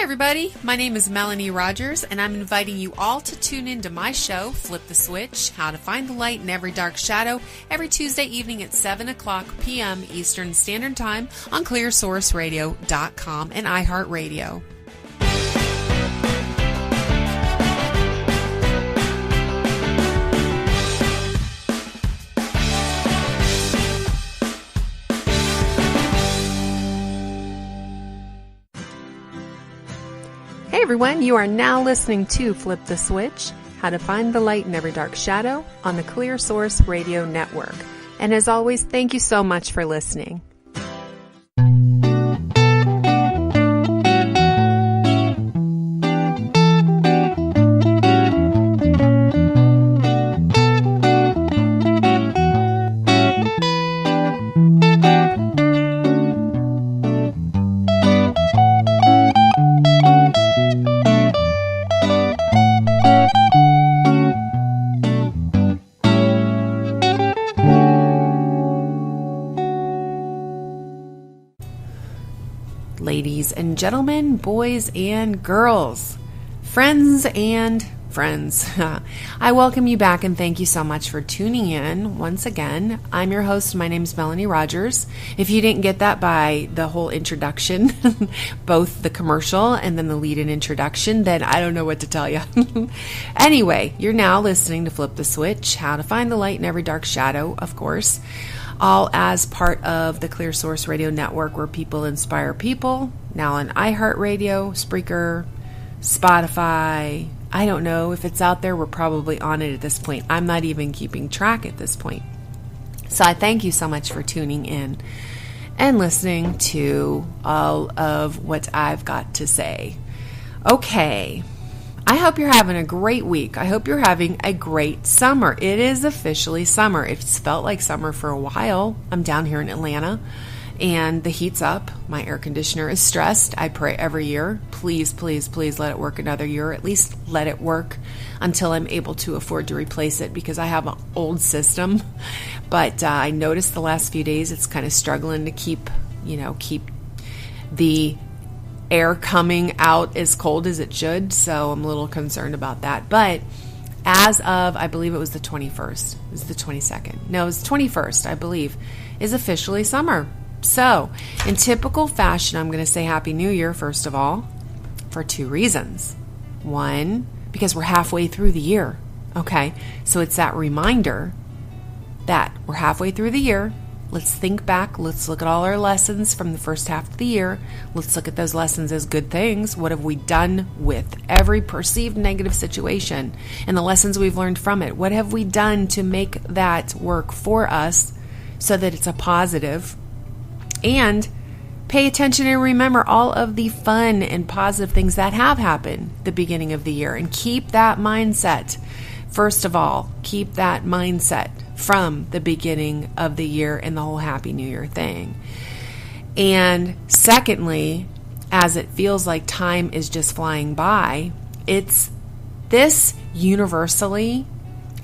Hi everybody, my name is Melanie Rogers and I'm inviting you all to tune into my show, Flip the Switch, How to Find the Light in Every Dark Shadow, every Tuesday evening at 7 o'clock p.m. Eastern Standard Time on clearsourceradio.com and iHeartRadio. Hey everyone, you are now listening to Flip the Switch, How to Find the Light in Every Dark Shadow on the Clear Source Radio Network. And as always, thank you so much for listening. Ladies and gentlemen, boys and girls, friends and friends, I welcome you back and thank you so much for tuning in once again. I'm your host. My name is Melanie Rogers. If you didn't get that by the whole introduction, both the commercial and then the lead-in introduction, then I don't know what to tell you. Anyway, you're now listening to Flip the Switch, How to Find the Light in Every Dark Shadow, of course. All as part of the Clear Source Radio Network, where people inspire people. Now on iHeartRadio, Spreaker, Spotify. I don't know if it's out there. We're probably on it at this point. I'm not even keeping track at this point. So I thank you so much for tuning in and listening to all of what I've got to say. Okay. I hope you're having a great week. I hope you're having a great summer. It is officially summer. It's felt like summer for a while. I'm down here in Atlanta and the heat's up. My air conditioner is stressed. I pray every year, please, please, please let it work another year. At least let it work until I'm able to afford to replace it because I have an old system. But I noticed the last few days it's kind of struggling to keep the air coming out as cold as it should, so I'm a little concerned about that. But as of, I believe it was the 21st, it was the 22nd, no, it was the 21st, I believe, is officially summer. So, in typical fashion, I'm going to say Happy New Year, first of all, for two reasons. One, because we're halfway through the year, okay? So it's that reminder that we're halfway through the year. Let's think back. Let's look at all our lessons from the first half of the year. Let's look at those lessons as good things. What have we done with every perceived negative situation and the lessons we've learned from it? What have we done to make that work for us so that it's a positive? And pay attention and remember all of the fun and positive things that have happened at the beginning of the year and keep that mindset. First of all, keep that mindset from the beginning of the year and the whole Happy New Year thing. And secondly, as it feels like time is just flying by, this universally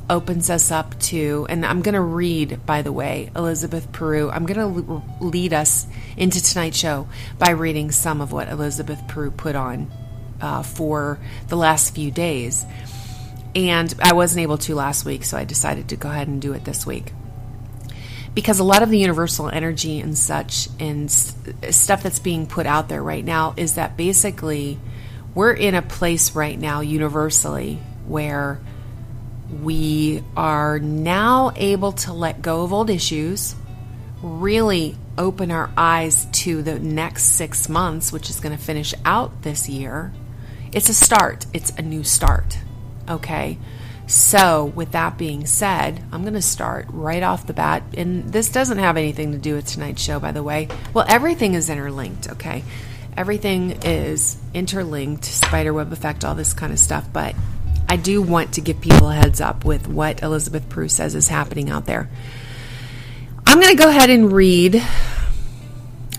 opens us up to, and I'm going to read, by the way, Elizabeth Peru. I'm going to lead us into tonight's show by reading some of what Elizabeth Peru put on for the last few days. And I wasn't able to last week, so I decided to go ahead and do it this week. Because a lot of the universal energy and such and stuff that's being put out there right now is that basically we're in a place right now universally where we are now able to let go of old issues, really open our eyes to the next 6 months, which is going to finish out this year. It's a start. It's a new start. Okay, so with that being said, I'm going to start right off the bat, and this doesn't have anything to do with tonight's show, by the way. Well, everything is interlinked, okay? Everything is interlinked, spiderweb effect, all this kind of stuff, but I do want to give people a heads up with what Elizabeth Peru says is happening out there. I'm going to go ahead and read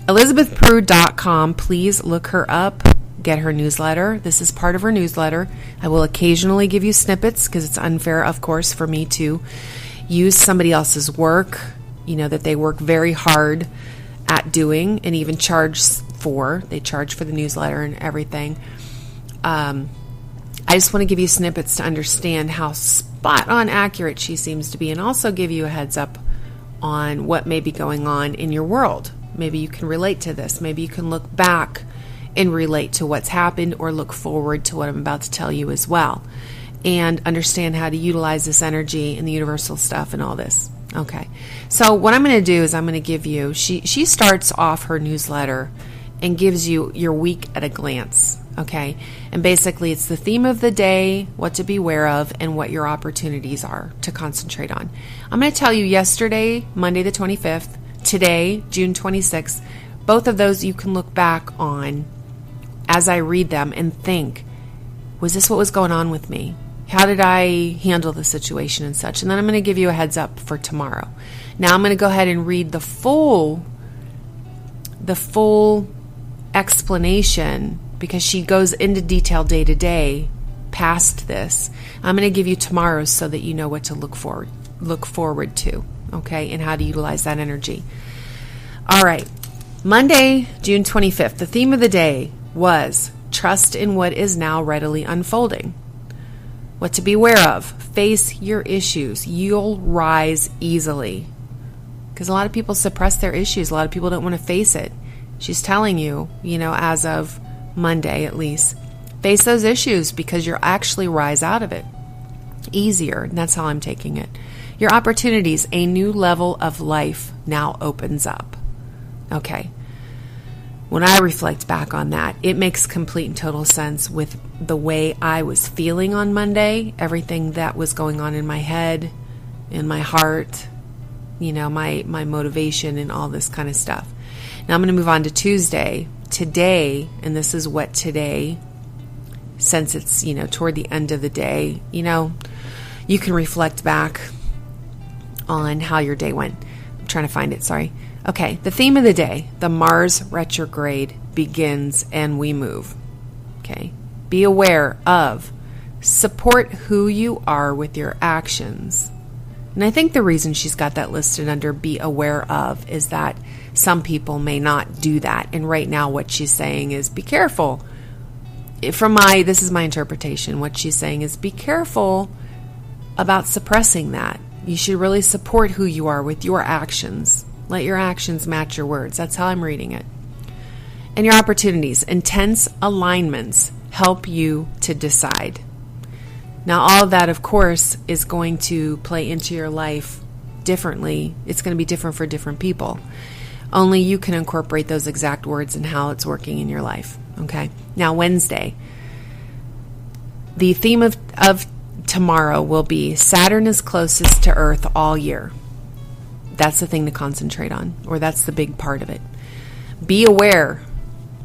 ElizabethPeru.com. Please look her up. Get her newsletter. This is part of her newsletter. I will occasionally give you snippets because it's unfair, of course, for me to use somebody else's work, that they work very hard at doing and even charge for. They charge for the newsletter and everything. I just want to give you snippets to understand how spot on accurate she seems to be, and also give you a heads up on what may be going on in your world. Maybe you can relate to this. Maybe you can look back and relate to what's happened, or look forward to what I'm about to tell you as well, and understand how to utilize this energy and the universal stuff and all this. Okay, so what I'm going to do is I'm going to give you, she starts off her newsletter and gives you your week at a glance, okay? And basically it's the theme of the day, what to be aware of, and what your opportunities are to concentrate on. I'm going to tell you yesterday, Monday the 25th, today, June 26th, both of those you can look back on as I read them and think, was this what was going on with me? How did I handle the situation and such? And then I'm going to give you a heads up for tomorrow. Now I'm going to go ahead and read the full explanation, because she goes into detail day to day past this. I'm going to give you tomorrow's so that you know what to look forward to, okay, and how to utilize that energy. All right. Monday, June 25th, the theme of the day was trust in what is now readily unfolding. What to be aware of. Face your issues. You'll rise easily. Because a lot of people suppress their issues. A lot of people don't want to face it. She's telling you, as of Monday at least, face those issues because you'll actually rise out of it easier. And that's how I'm taking it. Your opportunities, a new level of life now opens up. Okay. When I reflect back on that, it makes complete and total sense with the way I was feeling on Monday, everything that was going on in my head, in my heart, my motivation and all this kind of stuff. Now I'm going to move on to Tuesday. Today, and this is what today, since it's, toward the end of the day, you can reflect back on how your day went. I'm trying to find it, sorry. Okay, the theme of the day, the Mars retrograde begins and we move. Okay, be aware of, support who you are with your actions. And I think the reason she's got that listed under be aware of is that some people may not do that. And right now what she's saying is be careful. This is my interpretation. What she's saying is be careful about suppressing that. You should really support who you are with your actions. Let your actions match your words. That's how I'm reading it. And your opportunities, intense alignments help you to decide. Now, all of that, of course, is going to play into your life differently. It's going to be different for different people. Only you can incorporate those exact words and how it's working in your life. Okay? Now, Wednesday, the theme of tomorrow will be Saturn is closest to Earth all year. That's the thing to concentrate on, or that's the big part of it. Be aware,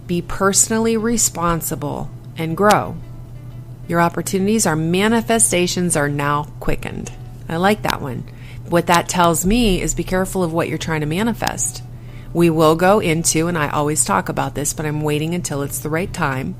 be personally responsible, and grow. Your opportunities, our manifestations are now quickened. I like that one. What that tells me is be careful of what you're trying to manifest. We will go into, and I always talk about this, but I'm waiting until it's the right time,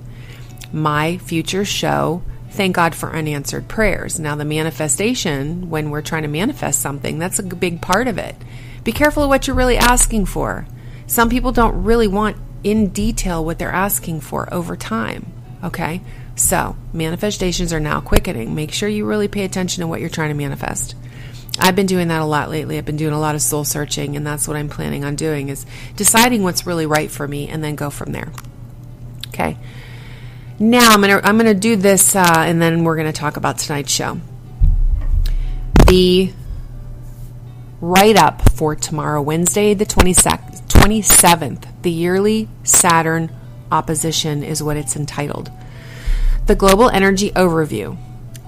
my future show, Thank God for Unanswered Prayers. Now, the manifestation, when we're trying to manifest something, that's a big part of it. Be careful of what you're really asking for. Some people don't really want in detail what they're asking for over time. Okay? So, manifestations are now quickening. Make sure you really pay attention to what you're trying to manifest. I've been doing that a lot lately. I've been doing a lot of soul searching, and that's what I'm planning on doing, is deciding what's really right for me and then go from there. Okay? Now I'm gonna do this, and then we're gonna talk about tonight's show. The write-up for tomorrow, Wednesday the 27th, the yearly Saturn opposition is what it's entitled. The Global Energy Overview.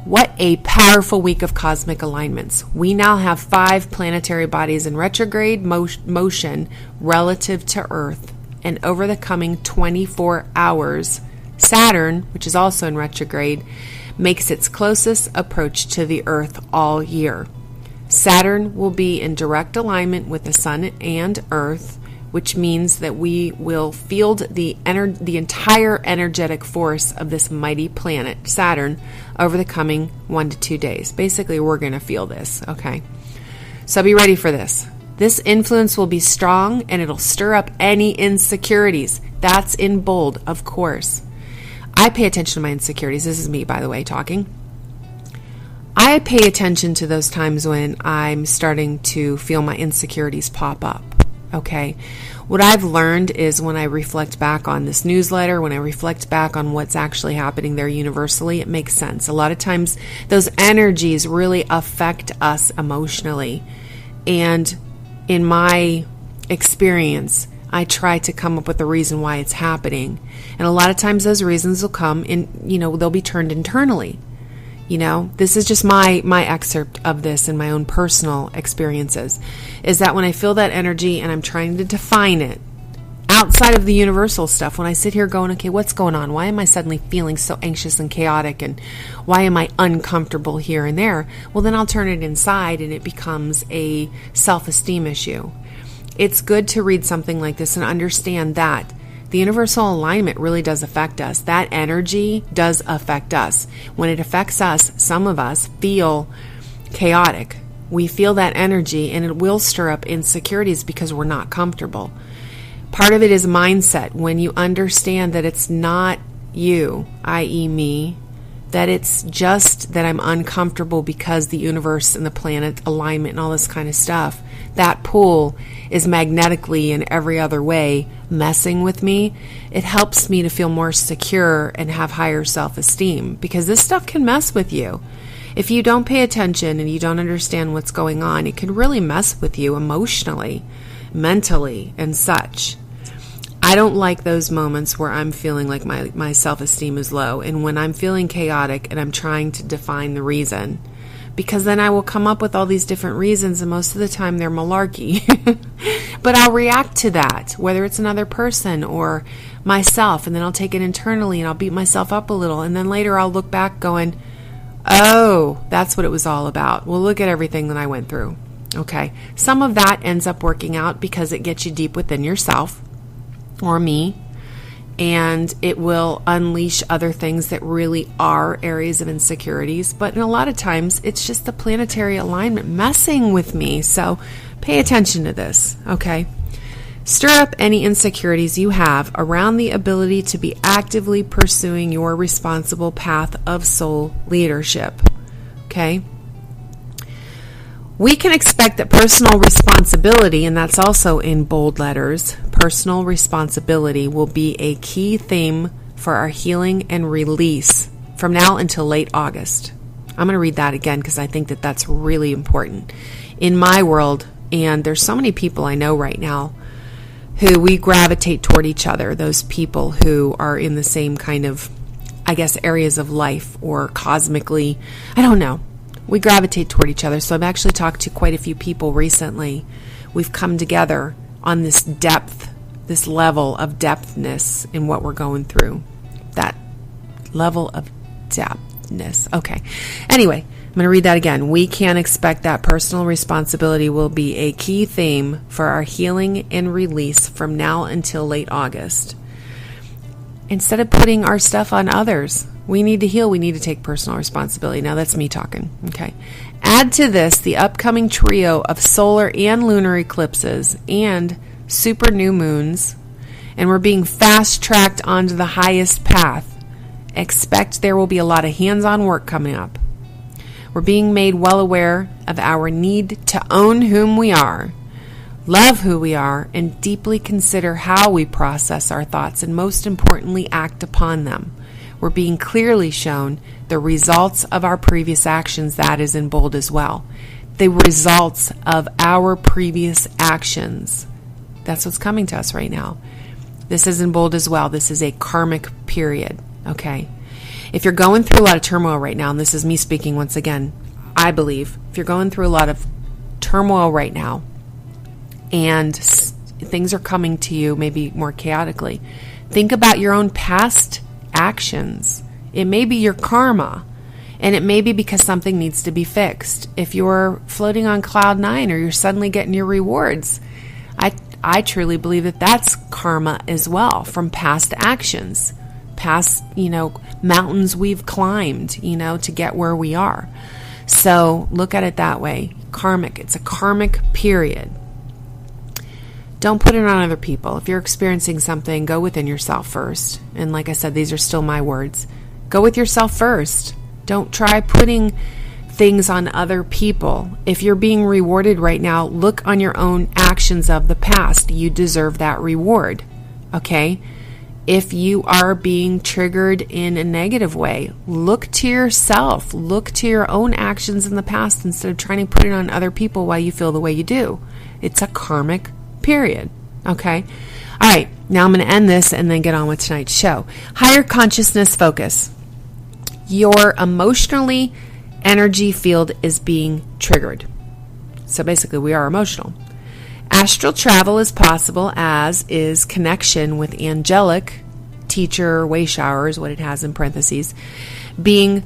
What a powerful week of cosmic alignments. We now have 5 planetary bodies in retrograde motion relative to Earth, and over the coming 24 hours, Saturn, which is also in retrograde, makes its closest approach to the Earth all year. Saturn will be in direct alignment with the Sun and Earth, which means that we will field the entire energetic force of this mighty planet, Saturn, over the coming 1 to 2 days. Basically, we're going to feel this, okay? So be ready for this. This influence will be strong, and it'll stir up any insecurities. That's in bold, of course. I pay attention to my insecurities. This is me, by the way, talking. I pay attention to those times when I'm starting to feel my insecurities pop up, okay? What I've learned is when I reflect back on this newsletter, when I reflect back on what's actually happening there universally, it makes sense. A lot of times those energies really affect us emotionally. And in my experience, I try to come up with a reason why it's happening. And a lot of times those reasons will come in, they'll be turned internally. This is just my excerpt of this in my own personal experiences, is that when I feel that energy and I'm trying to define it outside of the universal stuff, when I sit here going, okay, what's going on? Why am I suddenly feeling so anxious and chaotic? And why am I uncomfortable here and there? Well, then I'll turn it inside and it becomes a self-esteem issue. It's good to read something like this and understand that the universal alignment really does affect us. That energy does affect us. When it affects us, some of us feel chaotic. We feel that energy and it will stir up insecurities because we're not comfortable. Part of it is mindset. When you understand that it's not you, i.e. me, that it's just that I'm uncomfortable because the universe and the planet alignment and all this kind of stuff, that pull is magnetically in every other way messing with me. It helps me to feel more secure and have higher self-esteem, because this stuff can mess with you. If you don't pay attention and you don't understand what's going on, it can really mess with you emotionally, mentally, and such. I don't like those moments where I'm feeling like my self-esteem is low, and when I'm feeling chaotic and I'm trying to define the reason, because then I will come up with all these different reasons, and most of the time they're malarkey. But I'll react to that, whether it's another person or myself, and then I'll take it internally and I'll beat myself up a little, and then later I'll look back going, oh, that's what it was all about. Well, look at everything that I went through. Okay, some of that ends up working out because it gets you deep within yourself, or me, and it will unleash other things that really are areas of insecurities. But in a lot of times, it's just the planetary alignment messing with me. So pay attention to this, okay? Stir up any insecurities you have around the ability to be actively pursuing your responsible path of soul leadership, okay? We can expect that personal responsibility, and that's also in bold letters, personal responsibility will be a key theme for our healing and release from now until late August. I'm going to read that again because I think that that's really important. In my world, and there's so many people I know right now who we gravitate toward each other, those people who are in the same kind of, I guess, areas of life or cosmically, I don't know. We gravitate toward each other. So I've actually talked to quite a few people recently. We've come together on this depth, this level of depthness in what we're going through. That level of depthness. Okay. Anyway, I'm going to read that again. We can expect that personal responsibility will be a key theme for our healing and release from now until late August. Instead of putting our stuff on others, we need to heal. We need to take personal responsibility. Now that's me talking. Okay. Add to this the upcoming trio of solar and lunar eclipses and super new moons, and we're being fast-tracked onto the highest path. Expect there will be a lot of hands-on work coming up. We're being made well aware of our need to own whom we are, love who we are, and deeply consider how we process our thoughts, and most importantly, act upon them. We're being clearly shown the results of our previous actions. That is in bold as well. The results of our previous actions. That's what's coming to us right now. This is in bold as well. This is a karmic period, okay? If you're going through a lot of turmoil right now, and this is me speaking once again, I believe, if you're going through a lot of turmoil right now, and things are coming to you maybe more chaotically, think about your own past actions. It may be your karma, and it may be because something needs to be fixed. If you're floating on cloud nine or you're suddenly getting your rewards, I truly believe that that's karma as well from past actions, past, mountains we've climbed, to get where we are. So look at it that way. Karmic. It's a karmic period. Don't put it on other people. If you're experiencing something, go within yourself first. And like I said, these are still my words. Go with yourself first. Don't try putting things on other people. If you're being rewarded right now, look on your own actions of the past. You deserve that reward. Okay? If you are being triggered in a negative way, look to yourself. Look to your own actions in the past instead of trying to put it on other people while you feel the way you do. It's a karmic period. Okay? All right. Now I'm going to end this and then get on with tonight's show. Higher consciousness focus. Your emotionally energy field is being triggered. So basically, we are emotional. Astral travel is possible, as is connection with angelic, teacher, way shower is what it has in parentheses, beings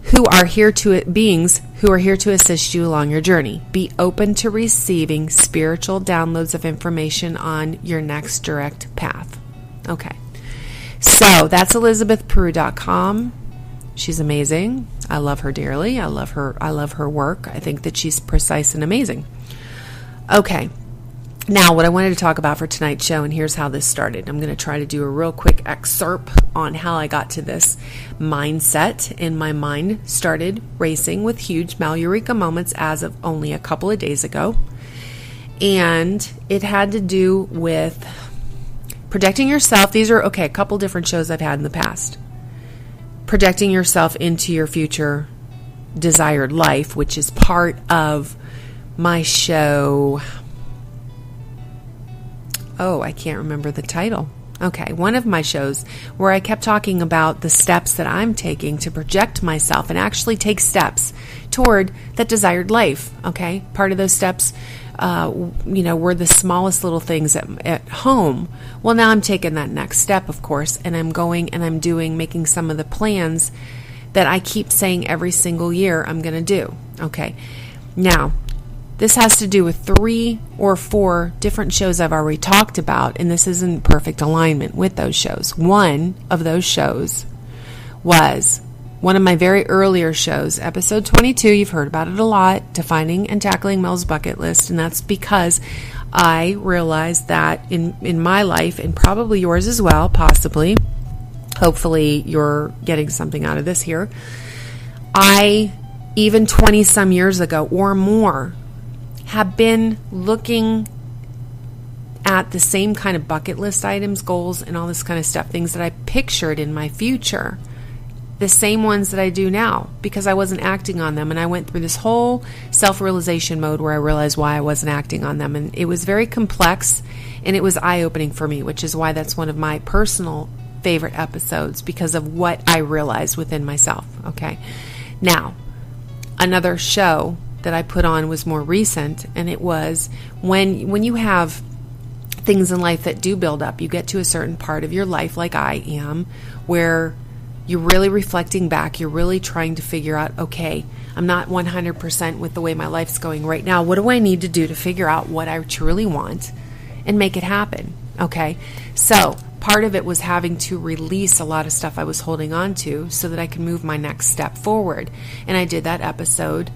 who are here to assist you along your journey. Be open to receiving spiritual downloads of information on your next direct path. Okay. So that's ElizabethPeru.com. She's amazing. I love her dearly. I love her work. I think that she's precise and amazing. Okay. Now, what I wanted to talk about for tonight's show, and here's how this started. I'm going to try to do a real quick excerpt on how I got to this mindset, and my mind started racing with huge Eureka moments as of only a couple of days ago. And it had to do with projecting yourself. These are, a couple different shows I've had in the past. Projecting yourself into your future desired life, which is part of my show. Oh, I can't remember the title. Okay, one of my shows where I kept talking about the steps that I'm taking to project myself and actually take steps toward that desired life. Okay, part of those steps, were the smallest little things at home. Well, now I'm taking that next step, of course, and I'm going and I'm making some of the plans that I keep saying every single year I'm going to do. Okay, now this has to do with 3 or 4 different shows I've already talked about, and this is in perfect alignment with those shows. One of those shows was one of my very earlier shows, episode 22. You've heard about it a lot, Defining and Tackling Mel's Bucket List, and that's because I realized that in my life, and probably yours as well, possibly, hopefully you're getting something out of this here, I, even 20 some years ago or more, have been looking at the same kind of bucket list items, goals, and all this kind of stuff, things that I pictured in my future, the same ones that I do now, because I wasn't acting on them. And I went through this whole self-realization mode where I realized why I wasn't acting on them. And it was very complex, and it was eye-opening for me, which is why that's one of my personal favorite episodes, because of what I realized within myself. Okay. Now, another show that I put on was more recent, and it was when you have things in life that do build up, you get to a certain part of your life, like I am, where you're really reflecting back, you're really trying to figure out, okay, I'm not 100% with the way my life's going right now. What do I need to do to figure out what I truly want and make it happen? Okay, so part of it was having to release a lot of stuff I was holding on to so that I could move my next step forward. And I did that episode,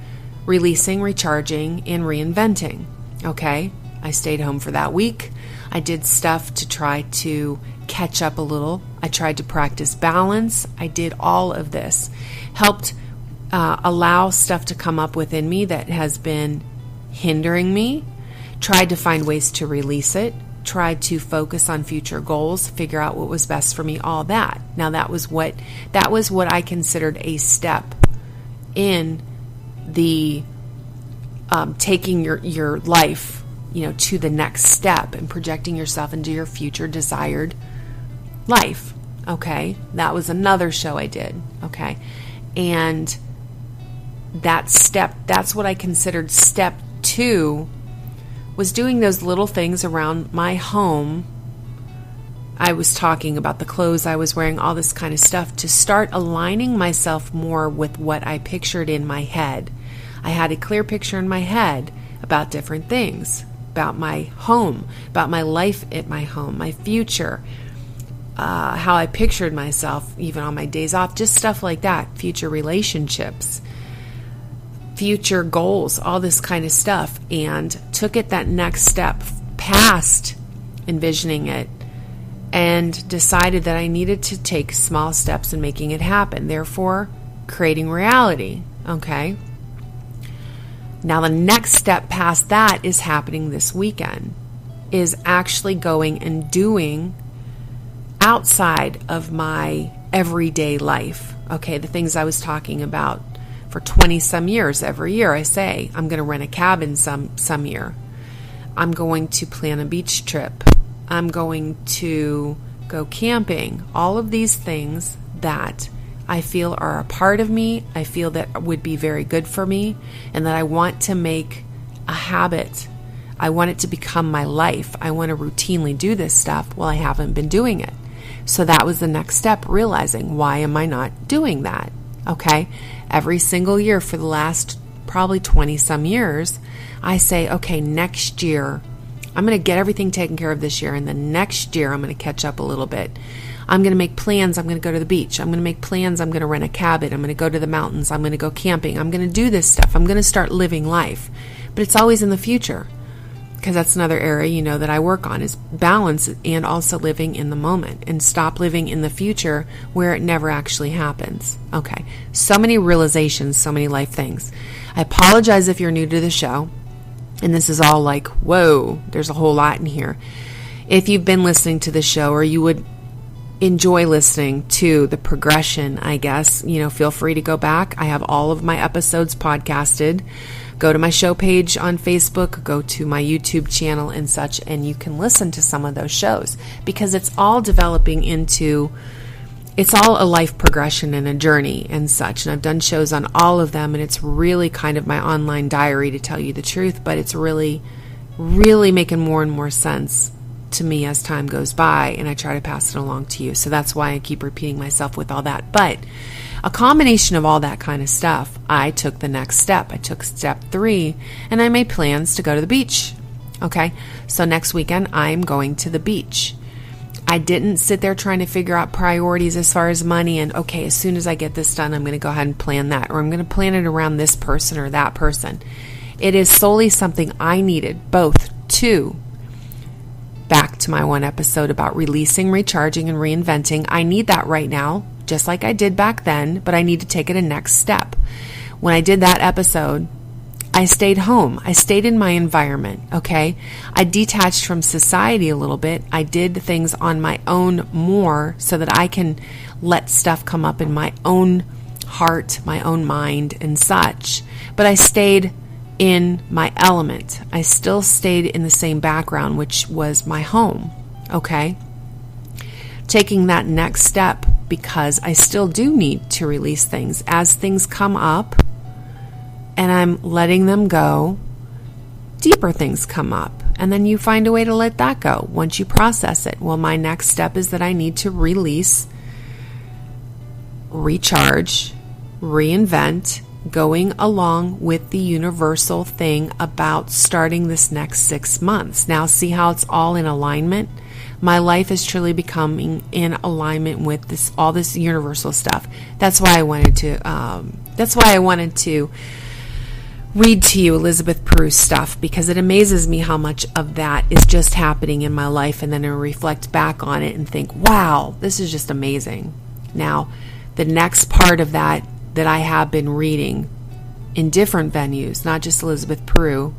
Releasing, Recharging, and Reinventing. Okay, I stayed home for that week. I did stuff to try to catch up a little. I tried to practice balance. I did all of this. Helped allow stuff to come up within me that has been hindering me. Tried to find ways to release it. Tried to focus on future goals, figure out what was best for me, all that. Now that was what I considered a step in the taking your life, to the next step and projecting yourself into your future desired life. Okay, that was another show I did. Okay, and that's what I considered step 2, was doing those little things around my home. I was talking about the clothes I was wearing, all this kind of stuff, to start aligning myself more with what I pictured in my head. I had a clear picture in my head about different things, about my home, about my life at my home, my future, how I pictured myself even on my days off, just stuff like that, future relationships, future goals, all this kind of stuff, and took it that next step past envisioning it and decided that I needed to take small steps in making it happen, therefore creating reality. Okay? Now the next step past that is happening this weekend, is actually going and doing outside of my everyday life. Okay, the things I was talking about for 20 some years. Every year I say, I'm going to rent a cabin some year. I'm going to plan a beach trip. I'm going to go camping. All of these things that I feel are a part of me, I feel that would be very good for me, and that I want to make a habit. I want it to become my life. I want to routinely do this stuff. Well, I haven't been doing it. So that was the next step, realizing, why am I not doing that? Okay? Every single year for the last probably 20 some years, I say, okay, next year, I'm going to get everything taken care of this year, and the next year I'm going to catch up a little bit. I'm going to make plans. I'm going to go to the beach. I'm going to make plans. I'm going to rent a cabin. I'm going to go to the mountains. I'm going to go camping. I'm going to do this stuff. I'm going to start living life. But it's always in the future, because that's another area, that I work on, is balance and also living in the moment, and stop living in the future where it never actually happens. Okay. So many realizations, so many life things. I apologize if you're new to the show and this is all like, whoa, there's a whole lot in here. If you've been listening to the show, or you would enjoy listening to the progression, I guess, feel free to go back. I have all of my episodes podcasted. Go to my show page on Facebook, go to my YouTube channel and such, and you can listen to some of those shows, because it's all developing into, it's all a life progression and a journey and such. And I've done shows on all of them, and it's really kind of my online diary, to tell you the truth, but it's really, really making more and more sense to me as time goes by, and I try to pass it along to you. So that's why I keep repeating myself with all that. But a combination of all that kind of stuff, I took the next step. I took step 3, and I made plans to go to the beach. Okay, so next weekend I'm going to the beach. I didn't sit there trying to figure out priorities as far as money and, okay, as soon as I get this done, I'm going to go ahead and plan that, or I'm going to plan it around this person or that person. It is solely something I needed, both to, back to my one episode about releasing, recharging, and reinventing. I need that right now, just like I did back then, but I need to take it a next step. When I did that episode, I stayed home. I stayed in my environment, okay? I detached from society a little bit. I did things on my own more, so that I can let stuff come up in my own heart, my own mind, and such. But I stayed in my element. I still stayed in the same background, which was my home, okay? Taking that next step, because I still do need to release things. As things come up and I'm letting them go, deeper things come up, and then you find a way to let that go once you process it. Well, my next step is that I need to release, recharge, reinvent, going along with the universal thing about starting this next 6 months. Now, see how it's all in alignment? My life is truly becoming in alignment with this, all this universal stuff. That's why I wanted to read to you Elizabeth Prue's stuff, because it amazes me how much of that is just happening in my life, and then I reflect back on it and think, wow, this is just amazing. Now, the next part of that I have been reading in different venues, not just Elizabeth Prue,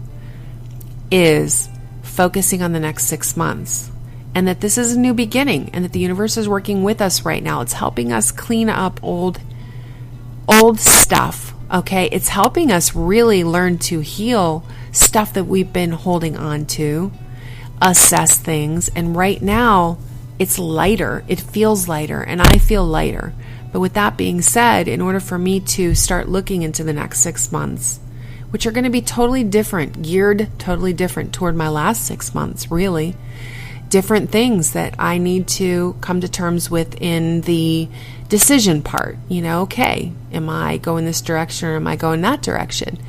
is focusing on the next 6 months, and that this is a new beginning, and that the universe is working with us right now. It's helping us clean up old stuff. Okay, it's helping us really learn to heal stuff that we've been holding on to, assess things, and right now it's lighter. It feels lighter, and I feel lighter. But with that being said, in order for me to start looking into the next 6 months, which are going to be totally different, geared totally different toward my last 6 months, really, different things that I need to come to terms with in the decision part. Okay, am I going this direction or am I going that direction?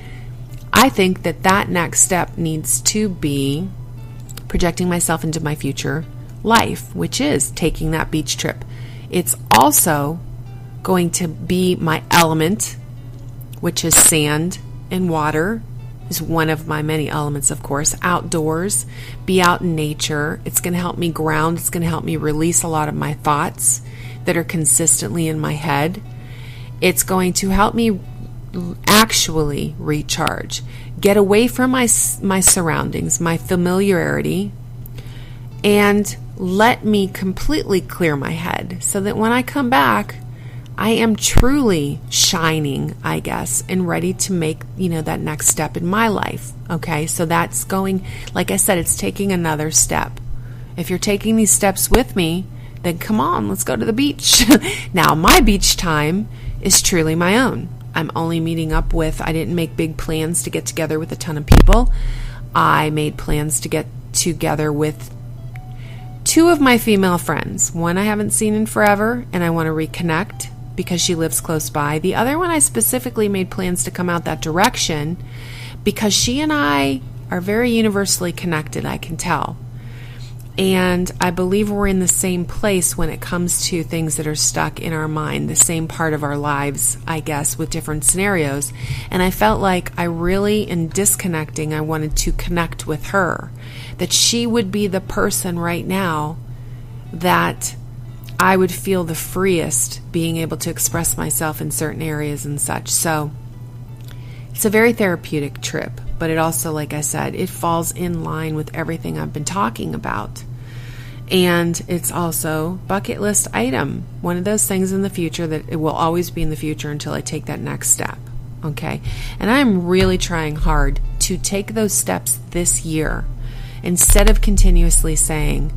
I think that next step needs to be projecting myself into my future life, which is taking that beach trip. It's also going to be my element, which is sand and water, is one of my many elements, of course. Outdoors, be out in nature. It's going to help me ground. It's going to help me release a lot of my thoughts that are consistently in my head. It's going to help me actually recharge, get away from my surroundings, my familiarity, and let me completely clear my head so that when I come back, I am truly shining, I guess, and ready to make, that next step in my life. Okay, so that's going, like I said, it's taking another step. If you're taking these steps with me, then come on, let's go to the beach. Now, my beach time is truly my own. I'm only meeting up with, I didn't make big plans to get together with a ton of people. I made plans to get together with 2 of my female friends. One I haven't seen in forever, and I want to reconnect because she lives close by. The other one I specifically made plans to come out that direction because she and I are very universally connected, I can tell. And I believe we're in the same place when it comes to things that are stuck in our mind, the same part of our lives, I guess, with different scenarios. And I felt like I really, in disconnecting, I wanted to connect with her, that she would be the person right now that I would feel the freest being able to express myself in certain areas and such. So it's a very therapeutic trip, but it also, like I said, it falls in line with everything I've been talking about. And it's also bucket list item, one of those things in the future that it will always be in the future until I take that next step. Okay. And I'm really trying hard to take those steps this year instead of continuously saying,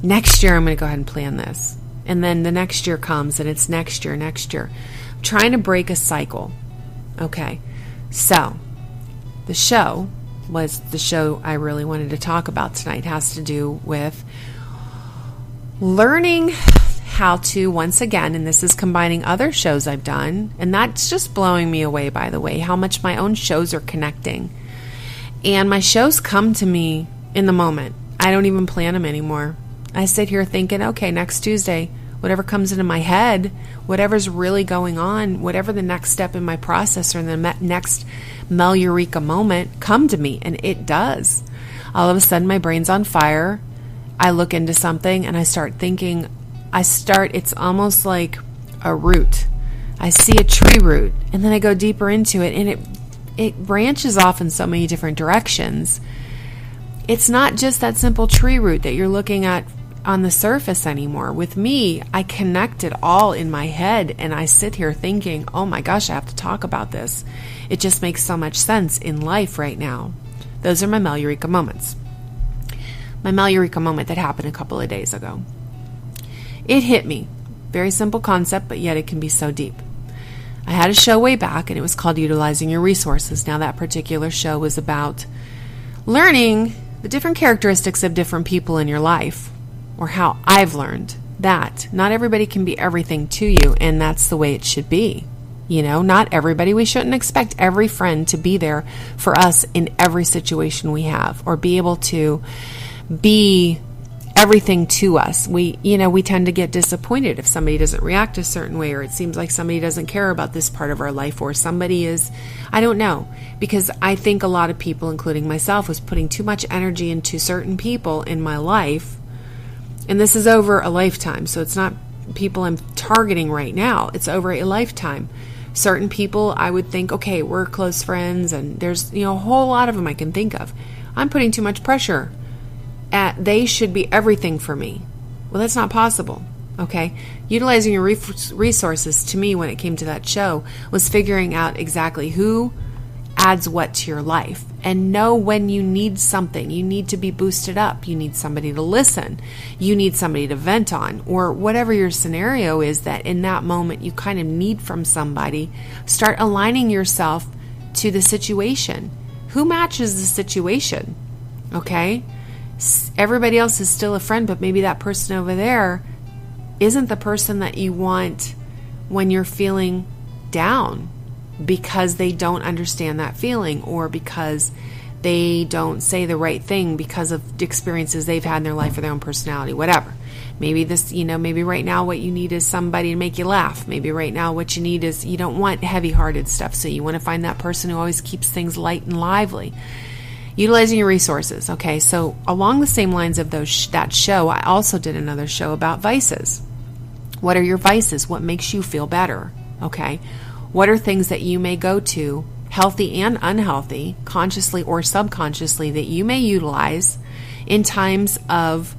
next year I'm going to go ahead and plan this. And then the next year comes and it's next year. I'm trying to break a cycle. Okay. So the show was the show I really wanted to talk about tonight. It has to do with learning how to, once again, and this is combining other shows I've done, and that's just blowing me away, by the way, how much my own shows are connecting. And my shows come to me in the moment. I don't even plan them anymore. I sit here thinking, okay, next Tuesday, whatever comes into my head, whatever's really going on, whatever the next step in my process or the next Eureka moment, come to me. And it does. All of a sudden, my brain's on fire. I look into something and I start thinking, it's almost like a root. I see a tree root and then I go deeper into it and it branches off in so many different directions. It's not just that simple tree root that you're looking at on the surface anymore. With me, I connect it all in my head and I sit here thinking, oh my gosh, I have to talk about this. It just makes so much sense in life right now. Those are my Eureka moments. My Eureka moment that happened a couple of days ago. It hit me. Very simple concept, but yet it can be so deep. I had a show way back and it was called Utilizing Your Resources. Now that particular show was about learning the different characteristics of different people in your life, or how I've learned that not everybody can be everything to you, and that's the way it should be. Not everybody. We shouldn't expect every friend to be there for us in every situation we have, or be able to be everything to us. We tend to get disappointed if somebody doesn't react a certain way, or it seems like somebody doesn't care about this part of our life, or somebody is, I don't know, because I think a lot of people, including myself, was putting too much energy into certain people in my life. And this is over a lifetime, so it's not people I'm targeting right now. It's over a lifetime. Certain people I would think, okay, we're close friends, and there's a whole lot of them I can think of. I'm putting too much pressure they should be everything for me. Well, that's not possible. Okay? Utilizing your resources, to me, when it came to that show, was figuring out exactly who adds what to your life, and know when you need something. You need to be boosted up. You need somebody to listen. You need somebody to vent on, or whatever your scenario is that in that moment you kind of need from somebody. Start aligning yourself to the situation. Who matches the situation? Okay? Everybody else is still a friend, but maybe that person over there isn't the person that you want when you're feeling down, because they don't understand that feeling, or because they don't say the right thing because of experiences they've had in their life or their own personality, whatever. Maybe maybe right now what you need is somebody to make you laugh. Maybe right now what you need is, you don't want heavy-hearted stuff, so you want to find that person who always keeps things light and lively. Utilizing your resources. Okay, so along the same lines of that show, I also did another show about vices. What are your vices? What makes you feel better? Okay, what are things that you may go to, healthy and unhealthy, consciously or subconsciously, that you may utilize in times of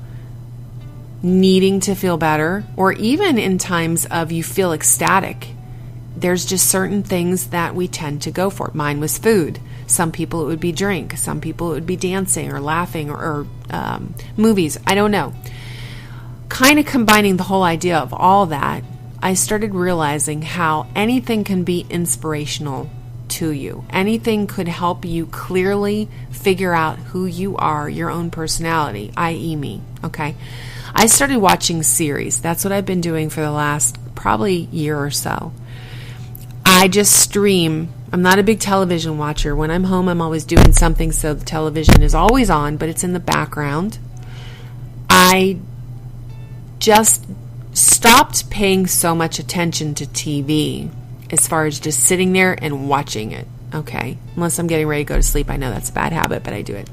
needing to feel better, or even in times of you feel ecstatic? There's just certain things that we tend to go for. Mine was food. Some people it would be drink. Some people it would be dancing or laughing or movies. I don't know. Kind of combining the whole idea of all that, I started realizing how anything can be inspirational to you. Anything could help you clearly figure out who you are, your own personality, i.e. me. Okay. I started watching series. That's what I've been doing for the last probably year or so. I just stream. I'm not a big television watcher. When I'm home, I'm always doing something, so the television is always on, but it's in the background. I just stopped paying so much attention to TV as far as just sitting there and watching it, okay? Unless I'm getting ready to go to sleep. I know that's a bad habit, but I do it.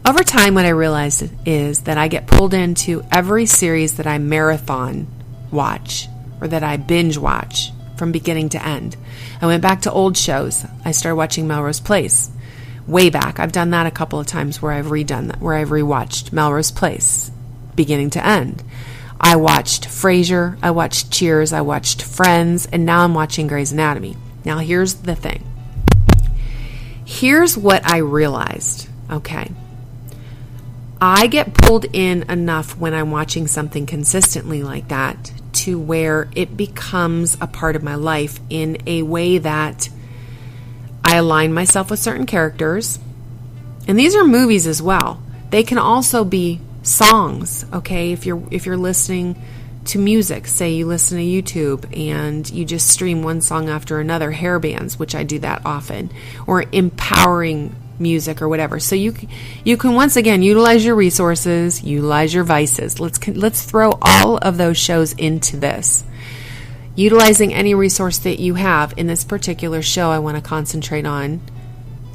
Over time, what I realized is that I get pulled into every series that I marathon watch or that I binge watch from beginning to end. I went back to old shows. I started watching Melrose Place way back. I've done that a couple of times where I've redone that, where I've rewatched Melrose Place beginning to end. I watched Frasier, I watched Cheers, I watched Friends, and now I'm watching Grey's Anatomy. Now here's the thing. Here's what I realized, okay? I get pulled in enough when I'm watching something consistently like that to where it becomes a part of my life in a way that I align myself with certain characters. And these are movies as well. They can also be songs, okay? If you're listening to music, say you listen to YouTube and you just stream one song after another, hair bands, which I do that often, or empowering music or whatever. So you can once again utilize your resources, utilize your vices. Let's throw all of those shows into this. Utilizing any resource that you have. In this particular show, I want to concentrate on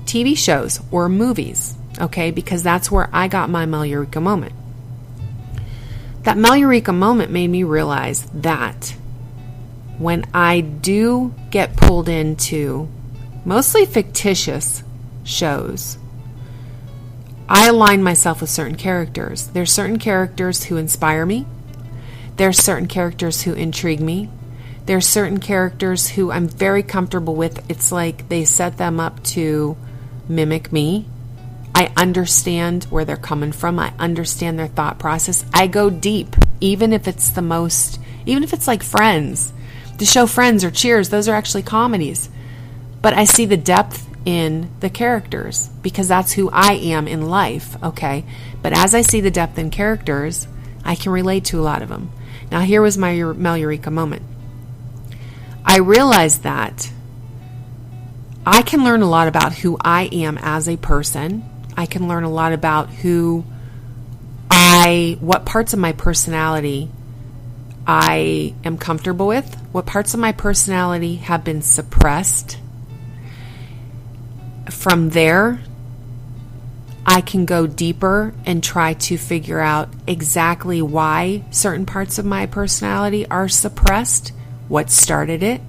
TV shows or movies, okay? Because that's where I got my Mel Eureka moment. That Mel Eureka moment made me realize that when I do get pulled into mostly fictitious shows, I align myself with certain characters. There's certain characters who inspire me. There's certain characters who intrigue me. There's certain characters who I'm very comfortable with. It's like they set them up to mimic me. I understand where they're coming from. I understand their thought process. I go deep, even if it's like Friends. The show Friends or Cheers, those are actually comedies. But I see the depth in the characters because that's who I am in life, okay? But as I see the depth in characters, I can relate to a lot of them. Now, here was my Mel Eureka moment. I realized that I can learn a lot about who I am as a person. I can learn a lot about what parts of my personality I am comfortable with, what parts of my personality have been suppressed. From there, I can go deeper and try to figure out exactly why certain parts of my personality are suppressed, what started it,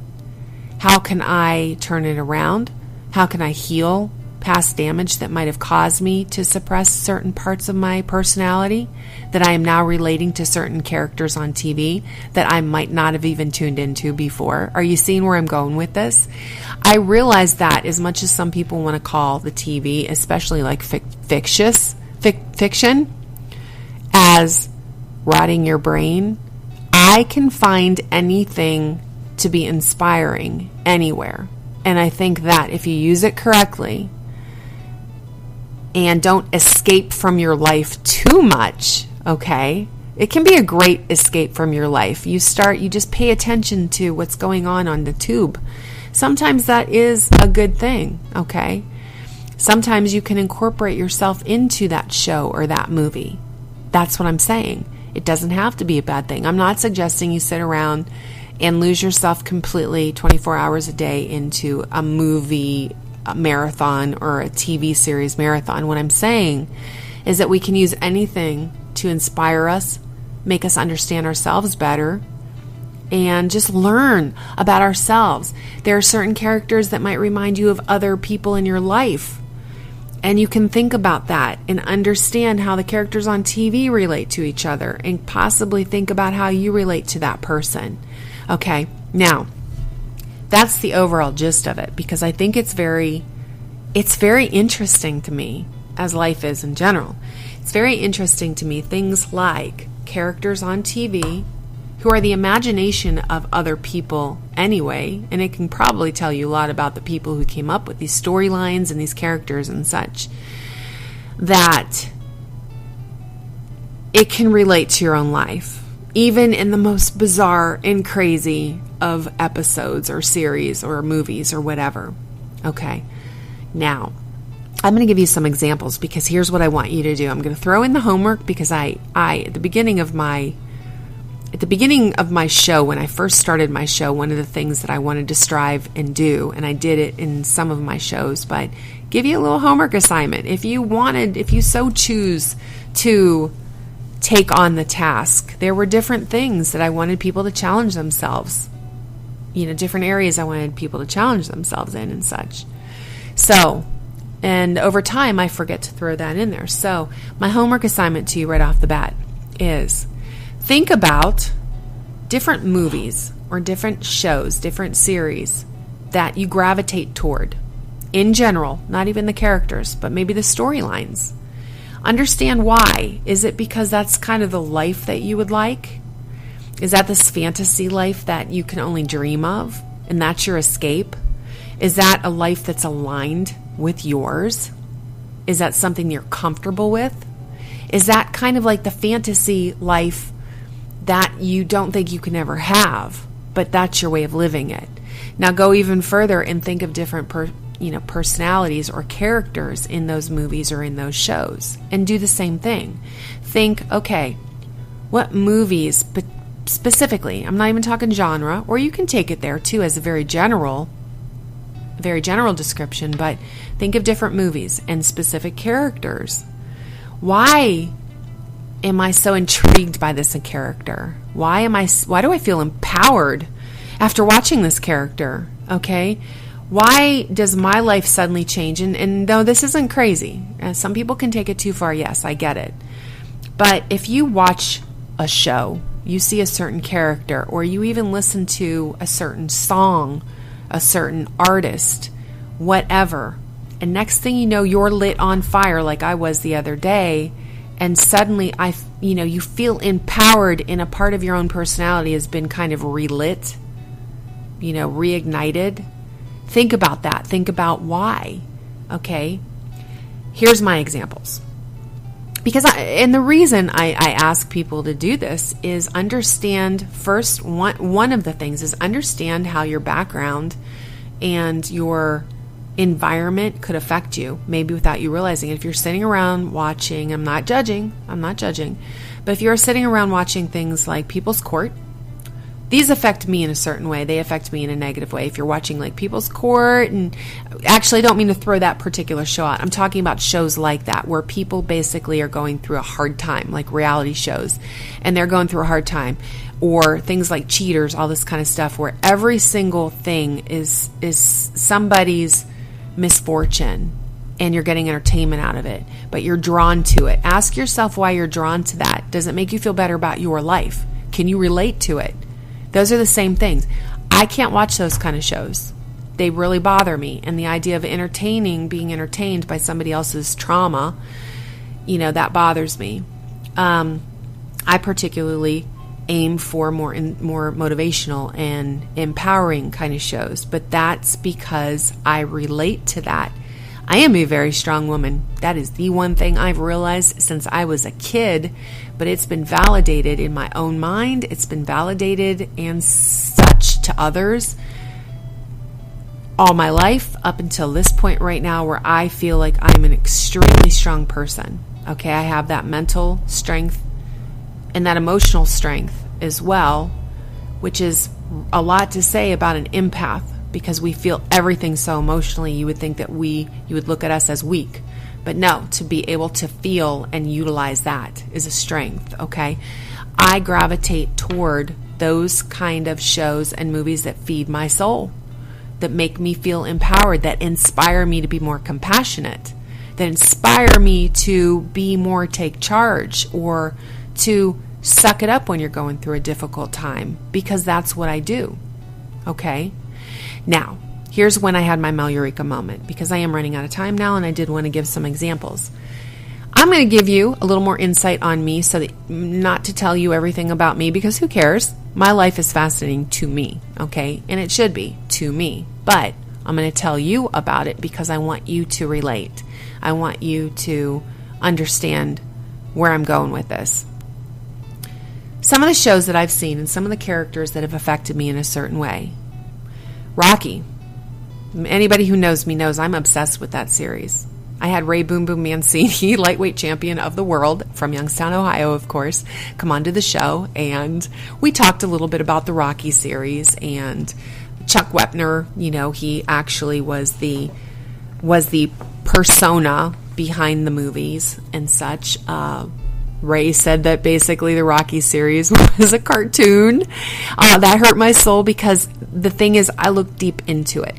how can I turn it around, how can I heal past damage that might have caused me to suppress certain parts of my personality that I am now relating to certain characters on TV that I might not have even tuned into before. Are you seeing where I'm going with this? I realize that as much as some people want to call the TV, especially like fiction, as rotting your brain, I can find anything to be inspiring anywhere. And I think that if you use it correctly and don't escape from your life too much, okay? It can be a great escape from your life. You just pay attention to what's going on the tube. Sometimes that is a good thing, okay? Sometimes you can incorporate yourself into that show or that movie. That's what I'm saying. It doesn't have to be a bad thing. I'm not suggesting you sit around and lose yourself completely 24 hours a day into a movie marathon or a TV series marathon. What I'm saying is that we can use anything to inspire us, make us understand ourselves better, and just learn about ourselves. There are certain characters that might remind you of other people in your life. And you can think about that and understand how the characters on TV relate to each other and possibly think about how you relate to that person. Okay, now, that's the overall gist of it, because I think it's very interesting to me, as life is in general. It's very interesting to me, things like characters on TV who are the imagination of other people anyway, and it can probably tell you a lot about the people who came up with these storylines and these characters and such, that it can relate to your own life, even in the most bizarre and crazy of episodes or series or movies or whatever. Okay, now, I'm going to give you some examples, because here's what I want you to do. I'm going to throw in the homework, because I at the beginning of my show, when I first started my show, one of the things that I wanted to strive and do, and I did it in some of my shows, but give you a little homework assignment. If you so choose to take on the task, there were different things that I wanted people to challenge themselves. Different areas I wanted people to challenge themselves in and such. So, and over time, I forget to throw that in there. So, my homework assignment to you right off the bat is, think about different movies or different shows, different series that you gravitate toward. In general, not even the characters, but maybe the storylines. Understand why. Is it because that's kind of the life that you would like? Is that this fantasy life that you can only dream of, and that's your escape? Is that a life that's aligned with yours? Is that something you're comfortable with? Is that kind of like the fantasy life that you don't think you can ever have, but that's your way of living it? Now go even further and think of different personalities or characters in those movies or in those shows, and do the same thing. Think, okay, what movies specifically, I'm not even talking genre, or you can take it there too as a very general description, but think of different movies and specific characters. Why am I so intrigued by this character? Why do I feel empowered after watching this character? Okay? Why does my life suddenly change? And though this isn't crazy, some people can take it too far, yes, I get it. But if you watch a show, you see a certain character, or you even listen to a certain song, a certain artist, whatever, and next thing you know, you're lit on fire like I was the other day, and suddenly you feel empowered, in a part of your own personality has been kind of relit, reignited. Think about that. Think about why. Okay? Here's my examples. Because the reason I ask people to do this is understand first, one of the things is understand how your background and your environment could affect you, maybe without you realizing it. If you're sitting around watching, I'm not judging, but if you're sitting around watching things like People's Court, these affect me in a certain way. They affect me in a negative way. If you're watching like People's Court, and actually I don't mean to throw that particular show out. I'm talking about shows like that where people basically are going through a hard time, like reality shows, and they're going through a hard time. Or things like Cheaters, all this kind of stuff where every single thing is somebody's misfortune and you're getting entertainment out of it, but you're drawn to it. Ask yourself why you're drawn to that. Does it make you feel better about your life? Can you relate to it? Those are the same things. I can't watch those kind of shows. They really bother me. And the idea of being entertained by somebody else's trauma, that bothers me. I particularly aim for more motivational and empowering kind of shows, but that's because I relate to that. I am a very strong woman. That is the one thing I've realized since I was a kid, but it's been validated in my own mind. It's been validated and such to others all my life up until this point right now, where I feel like I'm an extremely strong person. Okay, I have that mental strength and that emotional strength as well, which is a lot to say about an empath, because we feel everything so emotionally. You would think that you would look at us as weak. But no, to be able to feel and utilize that is a strength, okay? I gravitate toward those kind of shows and movies that feed my soul, that make me feel empowered, that inspire me to be more compassionate, that inspire me to be more take charge, or to suck it up when you're going through a difficult time, because that's what I do, okay? Now, here's when I had my Eureka moment, because I am running out of time now, and I did want to give some examples. I'm going to give you a little more insight on me, so that not to tell you everything about me, because who cares? My life is fascinating to me, okay? And it should be to me. But I'm going to tell you about it because I want you to relate. I want you to understand where I'm going with this. Some of the shows that I've seen and some of the characters that have affected me in a certain way. Rocky. Anybody who knows me knows I'm obsessed with that series. I had Ray Boom Boom Mancini, lightweight champion of the world from Youngstown, Ohio, of course, come onto the show, and we talked a little bit about the Rocky series. And Chuck Wepner, he actually was the persona behind the movies and such. Ray said that basically the Rocky series was a cartoon. That hurt my soul, because the thing is, I looked deep into it.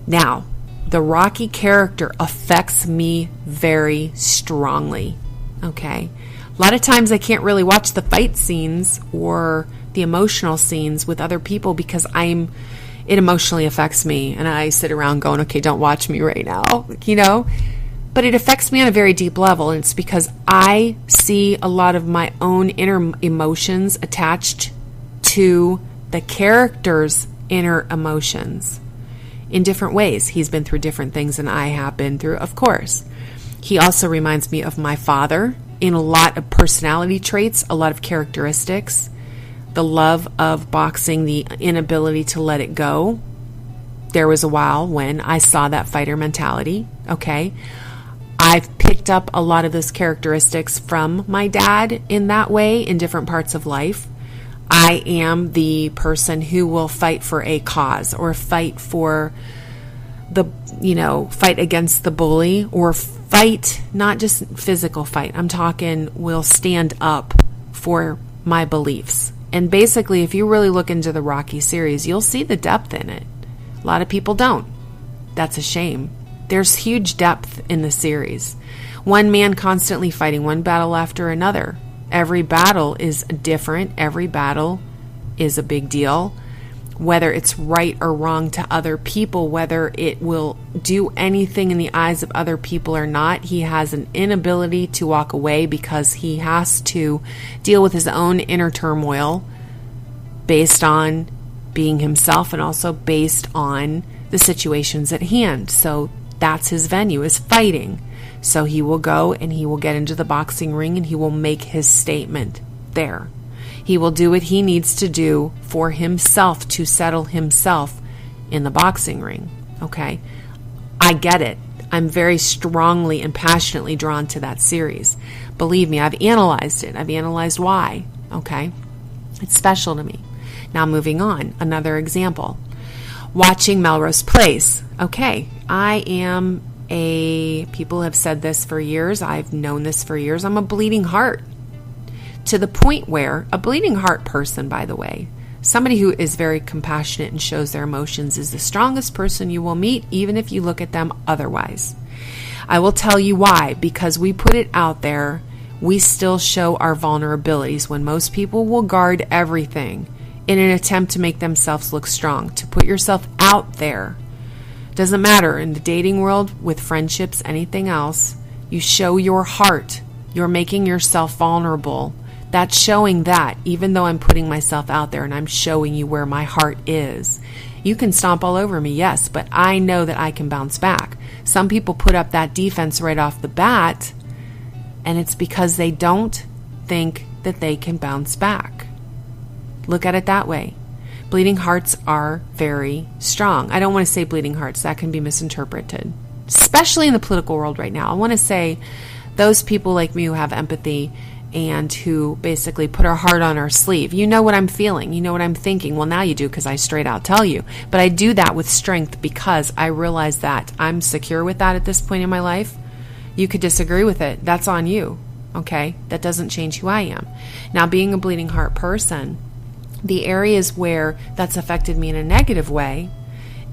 Now, the Rocky character affects me very strongly, okay? A lot of times I can't really watch the fight scenes or the emotional scenes with other people because it emotionally affects me, and I sit around going, okay, don't watch me right now, But it affects me on a very deep level, and it's because I see a lot of my own inner emotions attached to the character's inner emotions. In different ways. He's been through different things than I have been through, of course. He also reminds me of my father in a lot of personality traits, a lot of characteristics, the love of boxing, the inability to let it go. There was a while when I saw that fighter mentality, okay? I've picked up a lot of those characteristics from my dad in that way in different parts of life. I am the person who will fight for a cause, or fight for fight against the bully, or fight, not just physical fight. I'm talking will stand up for my beliefs. And basically, if you really look into the Rocky series, you'll see the depth in it. A lot of people don't. That's a shame. There's huge depth in the series. One man constantly fighting one battle after another. Every battle is different. Every battle is a big deal. Whether it's right or wrong to other people, whether it will do anything in the eyes of other people or not, he has an inability to walk away because he has to deal with his own inner turmoil based on being himself and also based on the situations at hand. So that's his venue, is fighting. So he will go and he will get into the boxing ring and he will make his statement there. He will do what he needs to do for himself to settle himself in the boxing ring. Okay? I get it. I'm very strongly and passionately drawn to that series. Believe me, I've analyzed it. I've analyzed why. Okay? It's special to me. Now moving on. Another example. Watching Melrose Place. Okay. I am people have said this for years. I've known this for years. I'm a bleeding heart. To the point where a bleeding heart person, by the way, somebody who is very compassionate and shows their emotions, is the strongest person you will meet, even if you look at them otherwise. I will tell you why. Because we put it out there, we still show our vulnerabilities when most people will guard everything in an attempt to make themselves look strong. To put yourself out there. Doesn't matter in the dating world, with friendships, anything else. You show your heart. You're making yourself vulnerable. That's showing that, even though I'm putting myself out there and I'm showing you where my heart is. You can stomp all over me, yes, but I know that I can bounce back. Some people put up that defense right off the bat, and it's because they don't think that they can bounce back. Look at it that way. Bleeding hearts are very strong. I don't want to say bleeding hearts. That can be misinterpreted, especially in the political world right now. I want to say those people like me who have empathy and who basically put our heart on our sleeve. You know what I'm feeling. You know what I'm thinking. Well, now you do, because I straight out tell you. But I do that with strength because I realize that I'm secure with that at this point in my life. You could disagree with it. That's on you. Okay? That doesn't change who I am. Now, being a bleeding heart person, the areas where that's affected me in a negative way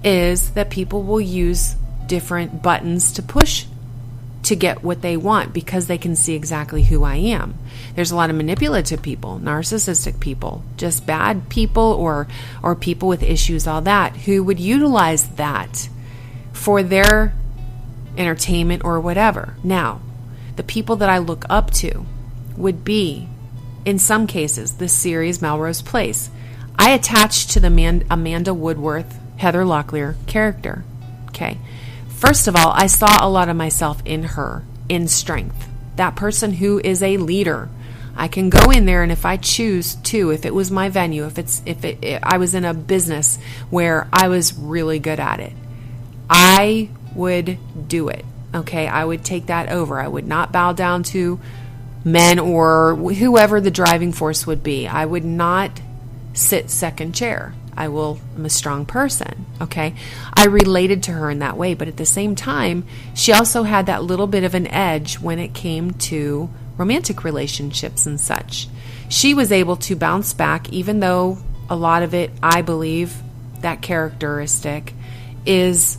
is that people will use different buttons to push to get what they want because they can see exactly who I am. There's a lot of manipulative people, narcissistic people, just bad people or people with issues, all that, who would utilize that for their entertainment or whatever. Now, the people that I look up to would be, in some cases, this series, Melrose Place. I attached to the Amanda Woodworth, Heather Locklear character. Okay. First of all, I saw a lot of myself in her, in strength. That person who is a leader. I can go in there, and if I choose to, if it was my venue, if I was in a business where I was really good at it, I would do it. Okay, I would take that over. I would not bow down to men or whoever the driving force would be. I would not sit second chair. I'm a strong person, okay? I related to her in that way, but at the same time, she also had that little bit of an edge when it came to romantic relationships and such. She was able to bounce back, even though a lot of it, I believe, that characteristic is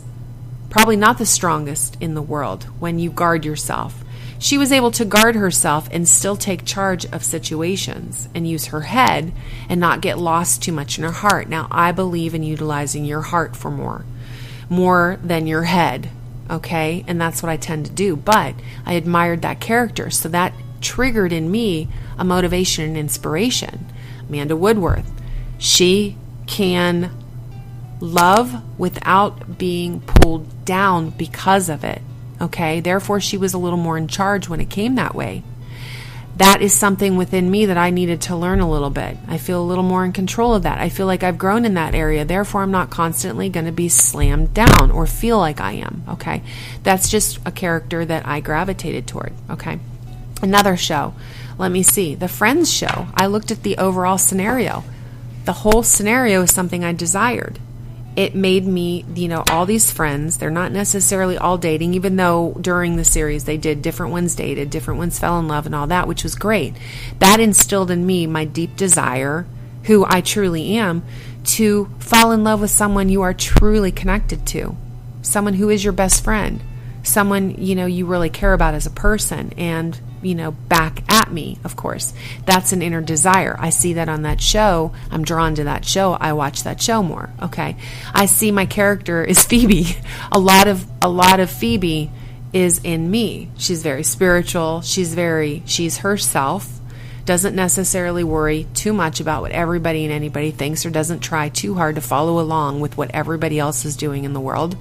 probably not the strongest in the world when you guard yourself. She was able to guard herself and still take charge of situations and use her head and not get lost too much in her heart. Now, I believe in utilizing your heart for more than your head, okay? And that's what I tend to do. But I admired that character, so that triggered in me a motivation and inspiration. Amanda Woodworth, she can love without being pulled down because of it. Okay, therefore she was a little more in charge when it came that way. That is something within me that I needed to learn a little bit. I feel a little more in control of that. I feel like I've grown in that area. Therefore, I'm not constantly going to be slammed down or feel like I am. Okay, that's just a character that I gravitated toward. Okay, another show. Let me see. The Friends show. I looked at the overall scenario. The whole scenario is something I desired. It made me, all these friends, they're not necessarily all dating, even though during the series they did, different ones dated, different ones fell in love and all that, which was great. That instilled in me my deep desire, who I truly am, to fall in love with someone you are truly connected to, someone who is your best friend, someone, you really care about as a person, and back at me, of course. That's an inner desire. I see that on that show. I'm drawn to that show. I watch that show more. Okay. I see my character is Phoebe. A lot of Phoebe is in me. She's very spiritual. She's herself. Doesn't necessarily worry too much about what everybody and anybody thinks, or doesn't try too hard to follow along with what everybody else is doing in the world,